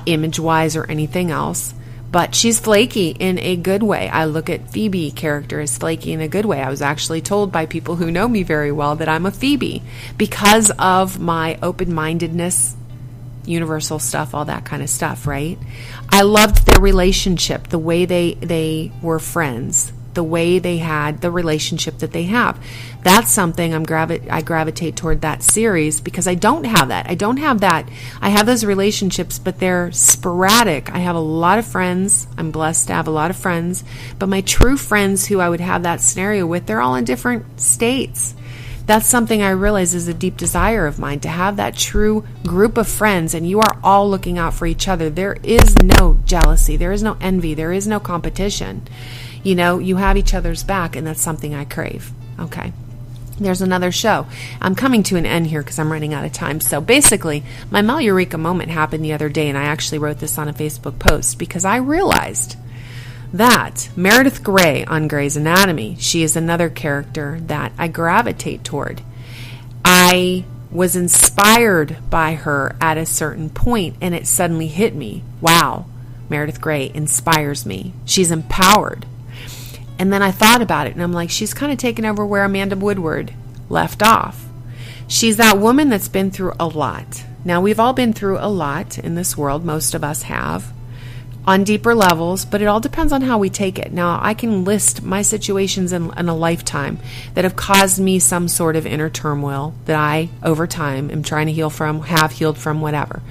image-wise or anything else. But she's flaky in a good way. I look at Phoebe character as flaky in a good way. I was actually told by people who know me very well that I'm a Phoebe because of my open-mindedness, universal stuff, all that kind of stuff, right? I loved their relationship, the way they were friends, the way they had the relationship that they have. That's something I gravitate toward that series because I don't have that. I have those relationships, but they're sporadic. I have a lot of friends. I'm blessed to have a lot of friends, but my true friends who I would have that scenario with, they're all in different states. That's something I realize is a deep desire of mine, to have that true group of friends, and you are all looking out for each other. There is no jealousy. There is no envy. There is no competition. You have each other's back, and that's something I crave. Okay. There's another show. I'm coming to an end here because I'm running out of time. So basically, my Mel Eureka moment happened the other day, and I actually wrote this on a Facebook post because I realized that Meredith Grey on Grey's Anatomy, she is another character that I gravitate toward. I was inspired by her at a certain point, and it suddenly hit me. Wow, Meredith Grey inspires me. She's empowered. And then I thought about it, and I'm like, she's kind of taken over where Amanda Woodward left off. She's that woman that's been through a lot. Now, we've all been through a lot in this world. Most of us have. on deeper levels, but it all depends on how we take it. Now, I can list my situations in a lifetime that have caused me some sort of inner turmoil that I, over time, am trying to heal from, have healed from, whatever.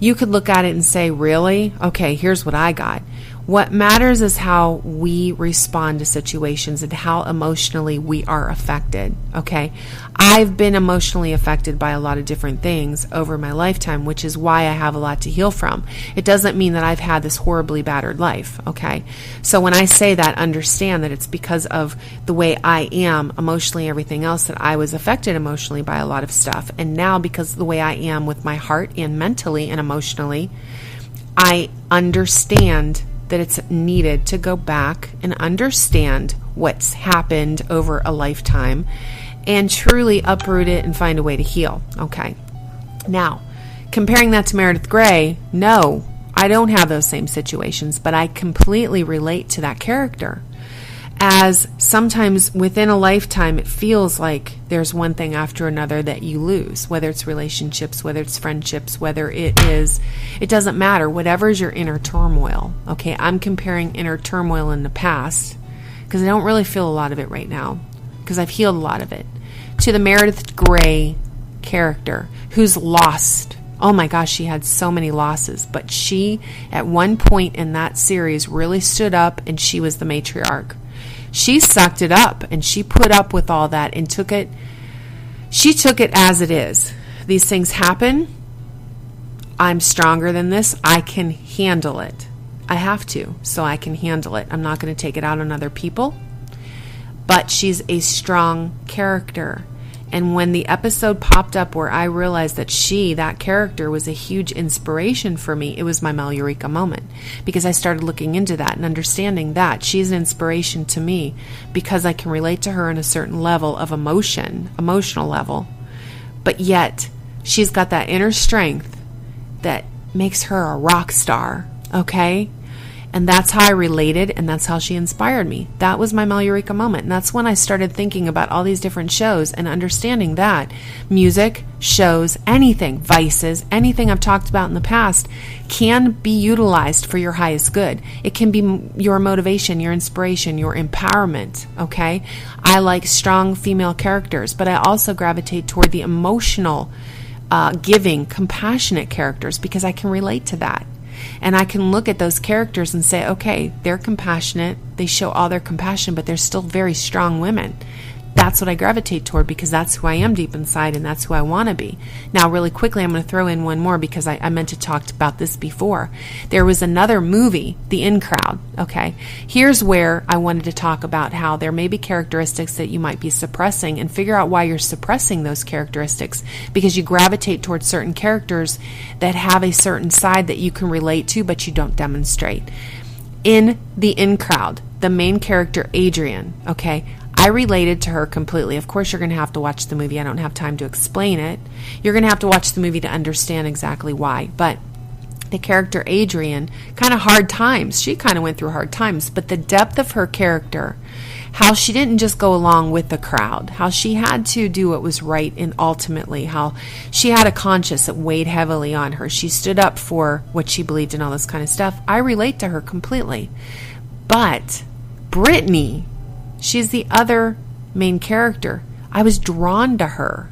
You could look at it and say, really? Okay, here's what I got. What matters is how we respond to situations and how emotionally we are affected, okay? I've been emotionally affected by a lot of different things over my lifetime, which is why I have a lot to heal from. It doesn't mean that I've had this horribly battered life, okay? So when I say that, understand that it's because of the way I am emotionally, everything else, that I was affected emotionally by a lot of stuff. And now, because of the way I am with my heart and mentally and emotionally, I understand that it's needed to go back and understand what's happened over a lifetime and truly uproot it and find a way to heal. Okay. Now, comparing that to Meredith Grey, no, I don't have those same situations, but I completely relate to that character. As sometimes within a lifetime, it feels like there's one thing after another that you lose, whether it's relationships, whether it's friendships, whether it doesn't matter, whatever is your inner turmoil. Okay, I'm comparing inner turmoil in the past, because I don't really feel a lot of it right now, because I've healed a lot of it, to the Meredith Grey character, who's lost. Oh my gosh, she had so many losses, but she, at one point in that series, really stood up, and she was the matriarch. She sucked it up, and she put up with all that and she took it as it is. These things happen. I'm stronger than this. I can handle it. I have to, so I can handle it. I'm not going to take it out on other people. But she's a strong character. And when the episode popped up where I realized that that character, was a huge inspiration for me, it was my Mel Eureka moment. Because I started looking into that and understanding that she's an inspiration to me because I can relate to her on a certain level of emotional level. But yet, she's got that inner strength that makes her a rock star, okay? And that's how I related, and that's how she inspired me. That was my Mel Eureka moment. And that's when I started thinking about all these different shows and understanding that music, shows, anything, vices, anything I've talked about in the past can be utilized for your highest good. It can be your motivation, your inspiration, your empowerment, okay? I like strong female characters, but I also gravitate toward the emotional, giving, compassionate characters because I can relate to that. And I can look at those characters and say, okay, they're compassionate. They show all their compassion, but they're still very strong women. That's what I gravitate toward because that's who I am deep inside and that's who I want to be. Now, really quickly, I'm going to throw in one more because I meant to talk about this before. There was another movie, The In Crowd. Okay, here's where I wanted to talk about how there may be characteristics that you might be suppressing and figure out why you're suppressing those characteristics because you gravitate towards certain characters that have a certain side that you can relate to but you don't demonstrate. In The In Crowd, the main character, Adrian, okay, I related to her completely. Of course, you're going to have to watch the movie. I don't have time to explain it. You're going to have to watch the movie to understand exactly why. But the character Adrian, kind of hard times. She kind of went through hard times. But the depth of her character, how she didn't just go along with the crowd, how she had to do what was right, and ultimately how she had a conscience that weighed heavily on her. She stood up for what she believed in, all this kind of stuff. I relate to her completely. But Brittany, she's the other main character. I was drawn to her,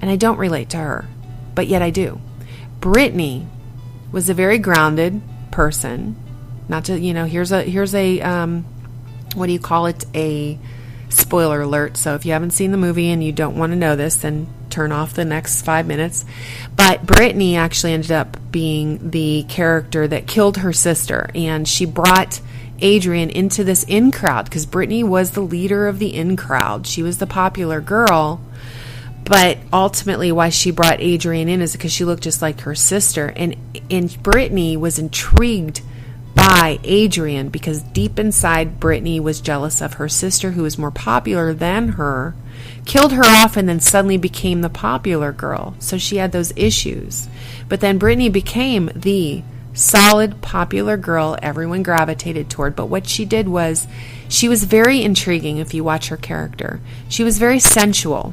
and I don't relate to her, but yet I do. Brittany was a very grounded person. Not to, here's a what do you call it? A spoiler alert. So if you haven't seen the movie and you don't want to know this, then turn off the next 5 minutes. But Brittany actually ended up being the character that killed her sister, and she brought Adrian into this in crowd because Brittany was the leader of the in crowd. She was the popular girl, but ultimately why she brought Adrian in is because she looked just like her sister, and Brittany was intrigued by Adrian because deep inside Brittany was jealous of her sister who was more popular than her, killed her off, and then suddenly became the popular girl. So she had those issues. But then Brittany became the solid, popular girl everyone gravitated toward. But what she did was, she was very intriguing if you watch her character. She was very sensual.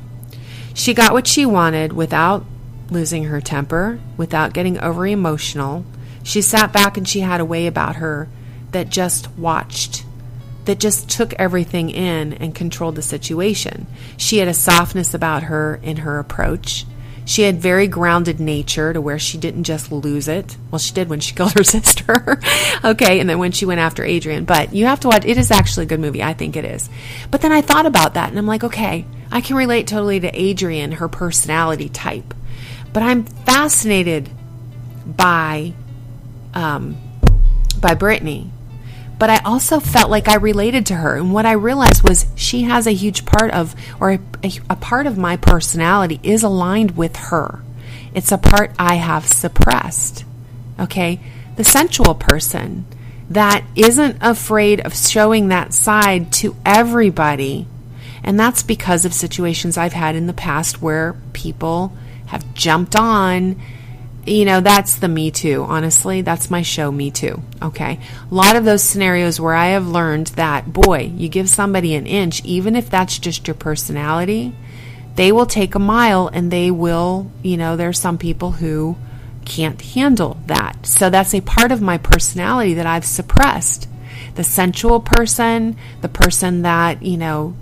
She got what she wanted without losing her temper, without getting over emotional. She sat back and she had a way about her that just watched, that just took everything in and controlled the situation. She had a softness about her in her approach. She had very grounded nature to where she didn't just lose it. Well, she did when she killed her sister. Okay, and then when she went after Adrian. But you have to watch. It is actually a good movie. I think it is. But then I thought about that, and I'm like, okay, I can relate totally to Adrian, her personality type. But I'm fascinated by Brittany. But I also felt like I related to her. And what I realized was she has a huge part of, or a part of my personality is aligned with her. It's a part I have suppressed. Okay? The sensual person that isn't afraid of showing that side to everybody. And that's because of situations I've had in the past where people have jumped on. You know, that's the Me Too. Honestly, that's my show, Me Too. Okay. A lot of those scenarios where I have learned that, boy, you give somebody an inch, even if that's just your personality, they will take a mile, and they will, you know, there's some people who can't handle that. So that's a part of my personality that I've suppressed. The sensual person, the person that, you know,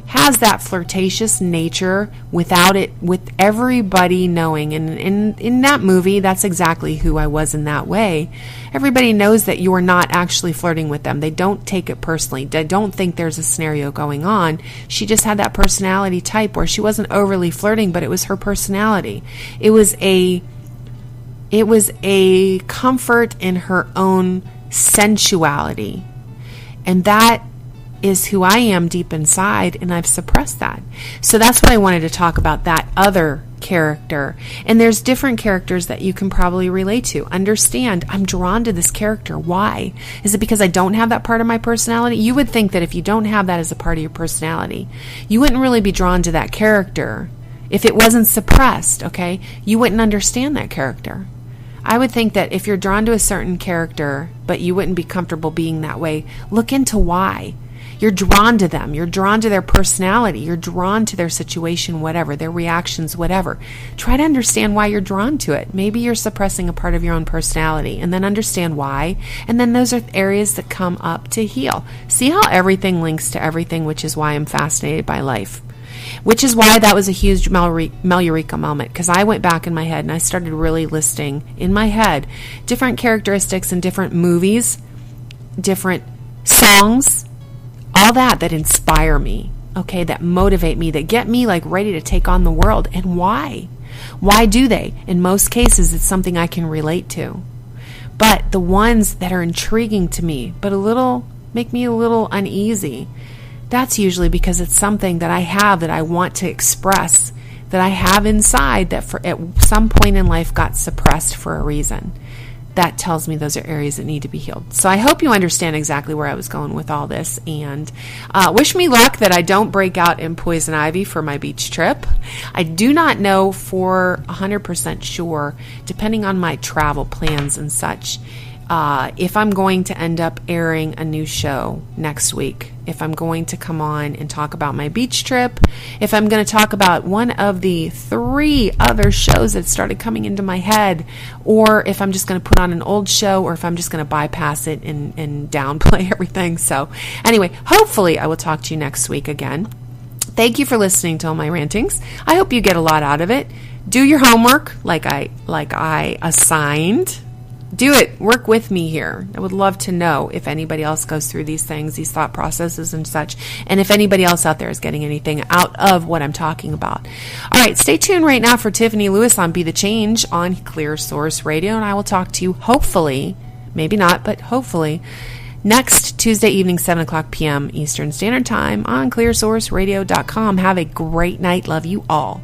has that flirtatious nature without it, with everybody knowing. And in that movie, that's exactly who I was in that way. Everybody knows that you are not actually flirting with them. They don't take it personally. They don't think there's a scenario going on. She just had that personality type where she wasn't overly flirting, but it was her personality. It was a comfort in her own sensuality. And that is who I am deep inside, and I've suppressed that. So that's what I wanted to talk about, that other character. And there's different characters that you can probably relate to. Understand, I'm drawn to this character. Why? Is it because I don't have that part of my personality? You would think that if you don't have that as a part of your personality, you wouldn't really be drawn to that character. If it wasn't suppressed, okay, you wouldn't understand that character. I would think that if you're drawn to a certain character, but you wouldn't be comfortable being that way, look into why. You're drawn to them. You're drawn to their personality. You're drawn to their situation, whatever, their reactions, whatever. Try to understand why you're drawn to it. Maybe you're suppressing a part of your own personality, and then understand why. And then those are areas that come up to heal. See how everything links to everything, which is why I'm fascinated by life. Which is why that was a huge Mel Eureka moment, because I went back in my head and I started really listing in my head different characteristics in different movies, different songs, all that inspire me, okay, that motivate me, that get me like ready to take on the world. And why? Why do they? In most cases, it's something I can relate to. But the ones that are intriguing to me, but make me a little uneasy, that's usually because it's something that I have that I want to express, that I have inside that at some point in life got suppressed for a reason. That tells me those are areas that need to be healed. So I hope you understand exactly where I was going with all this. And wish me luck that I don't break out in poison ivy for my beach trip. I do not know for 100% sure, depending on my travel plans and such, if I'm going to end up airing a new show next week, if I'm going to come on and talk about my beach trip, if I'm going to talk about one of the 3 other shows that started coming into my head, or if I'm just going to put on an old show, or if I'm just going to bypass it and downplay everything. So anyway, hopefully I will talk to you next week again. Thank you for listening to all my rantings. I hope you get a lot out of it. Do your homework like I assigned. Do it. Work with me here. I would love to know if anybody else goes through these things, these thought processes and such, and if anybody else out there is getting anything out of what I'm talking about. All right, stay tuned right now for Tiffany Lewis on Be the Change on Clear Source Radio, and I will talk to you hopefully, maybe not, but hopefully, next Tuesday evening, 7 o'clock p.m. Eastern Standard Time on clearsourceradio.com. Have a great night. Love you all.